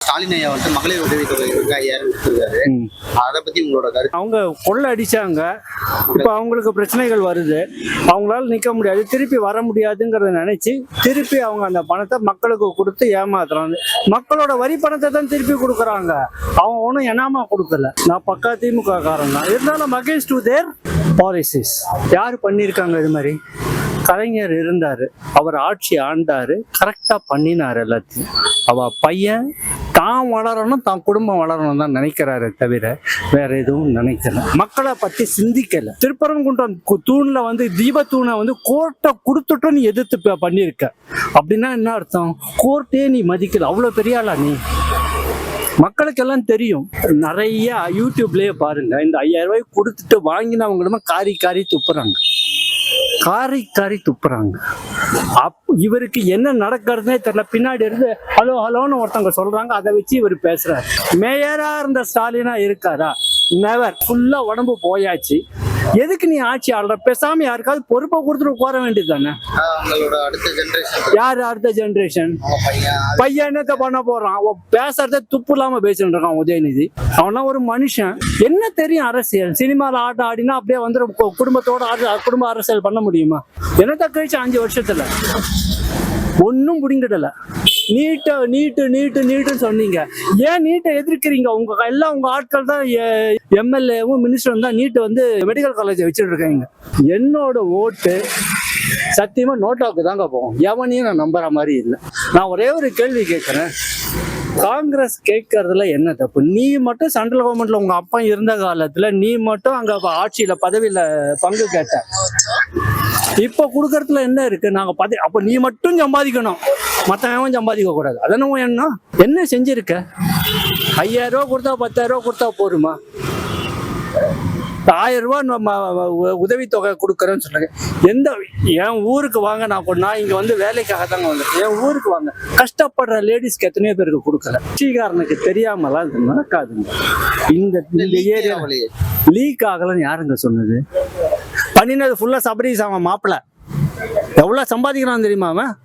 ஸ்டாலின் ஐயா வந்து மகளிர் உதவித்தொகை 5000 கொடுத்துருக்காரு. அதை பத்தி உங்களோட கருத்து? அவங்க கொள்ளை அடிச்சாங்க, இப்போ அவங்களுக்கு பிரச்சனைகள் வருது, அவங்களால நிற்க முடியாது, திருப்பி வர முடியாதுங்கிறத நினைச்சு திருப்பி அவங்க அந்த பணத்தை மக்களுக்கு கொடுத்து ஏமாத்துறாங்க. மக்களோட வரி பணத்தை தான் திருப்பி கொடுக்குறாங்க, அவங்க ஒன்றும் என்னாமா கொடுக்கல. நான் பக்கா திமுக காரன் தான், இருந்தாலும் அகேன்ஸ்ட் டு தேர் பாலிசிஸ். யார் பண்ணியிருக்காங்க இது மாதிரி? கலைஞர் இருந்தாரு, அவர் ஆட்சி ஆண்டாரு, கரெக்டா பண்ணினாரு எல்லாத்தையும். அவ பையன் தான் வளரணும், தான் குடும்பம் வளரணும் தான் நினைக்கிறாரு தவிர வேற எதுவும் நினைக்கல. மக்களை பத்தி சிந்திக்கல. திருப்பரங்குன்றம் தூண்ல வந்து தீபத்தூணை வந்து கோர்ட்டை கொடுத்துட்டும் நீ எதிர்த்து பண்ணியிருக்க அப்படின்னா என்ன அர்த்தம்? கோர்ட்டே நீ மதிக்கல. அவ்வளவு பெரிய ஆளா நீ? மக்களுக்கெல்லாம் தெரியும். நிறைய யூடியூப்லயே பாருங்க, இந்த 5000 ரூபாய் கொடுத்துட்டு வாங்கினவங்களுமே காரி காரி துப்புறாங்க, காரி காரி துப்புறாங்க. இவருக்கு என்ன நடக்கிறதுனே தெரியல. பின்னாடி இருந்து ஹலோ ஹலோன்னு ஒருத்தவங்க சொல்றாங்க, அதை வச்சு இவர் பேசுறாரு. மேயரா இருந்த ஸ்டாலினா இருக்காரா? நெவர். ஃபுல்லா உடம்பு போயாச்சு. எதுக்கு நீ ஆட்சி ஆள்ற? பேசாம யாருக்காவது பொறுப்பை கொடுத்துட்டு போற வேண்டியது தானே. யாரு அடுத்த ஜெனரேஷன்? பையன் என்னத்த பண்ண போறான்? அவன் பேசுறத துப்பு இல்லாம பேசிட்டு இருக்கான் உதயநிதி. அவனா ஒரு மனுஷன். என்ன தெரியும் அரசியல்? சினிமால ஆட்டம் ஆடினா அப்படியே வந்து குடும்பத்தோட குடும்ப அரசியல் பண்ண முடியுமா? என்னத்த கழிச்சு 5 வருஷத்துல ஒன்னும் முடிங்கிடல. நீட்டுன்னு சொன்னீங்க. ஏன் நீட்டை எதிர்க்கிறீங்க? உங்க ஆட்கள் தான் எம்எல்ஏவும் மினிஸ்டரும் தான் நீட்டு வந்து மெடிக்கல் காலேஜ் வச்சுட்டு இருக்காங்க. என்னோட ஓட்டு சத்தியமா நோட்டாவுக்கு தாங்க போகும். எவனையும் நான் நம்புற மாதிரி இல்லை. நான் ஒரே ஒரு கேள்வி கேட்கிறேன், காங்கிரஸ் கேட்கறதுல என்ன தப்பு? நீ மட்டும் சென்ட்ரல் கவர்மெண்ட்ல உங்க அப்பா இருந்த காலத்துல நீ மட்டும் அங்க ஆட்சியில பதவியில பங்கு கேட்ட. இப்ப கொடுக்கறதுல என்ன இருக்கு? நாங்க அப்ப நீ மட்டும் சம்பாதிக்கணும், மத்தவன் சம்பாதிக்க கூடாது. அதென்ன என்ன செஞ்சிருக்க? 5000 ரூபா கொடுத்தா 10,000 ரூபா கொடுத்தா போருமா? 1000 ரூபா நம்ம உதவித்தொகை கொடுக்குறேன்னு சொன்னாங்க. என் ஊருக்கு வாங்க, நான் இங்க வந்து வேலைக்காக தாங்க வந்தேன். என் ஊருக்கு வாங்க. கஷ்டப்படுற லேடிஸ்க்கு எத்தனையோ பேருக்கு கொடுக்கல. கட்சிக்காரனுக்கு தெரியாமலாம் இது நடக்காதுங்க. இந்த ஏரியா லீக் ஆகலன்னு யாருங்க சொன்னது? பண்ணினது ஃபுல்லா சபரிஸ். அவன் மாப்பிள்ள எவ்வளவு சம்பாதிக்கிறான் தெரியுமா? அவன்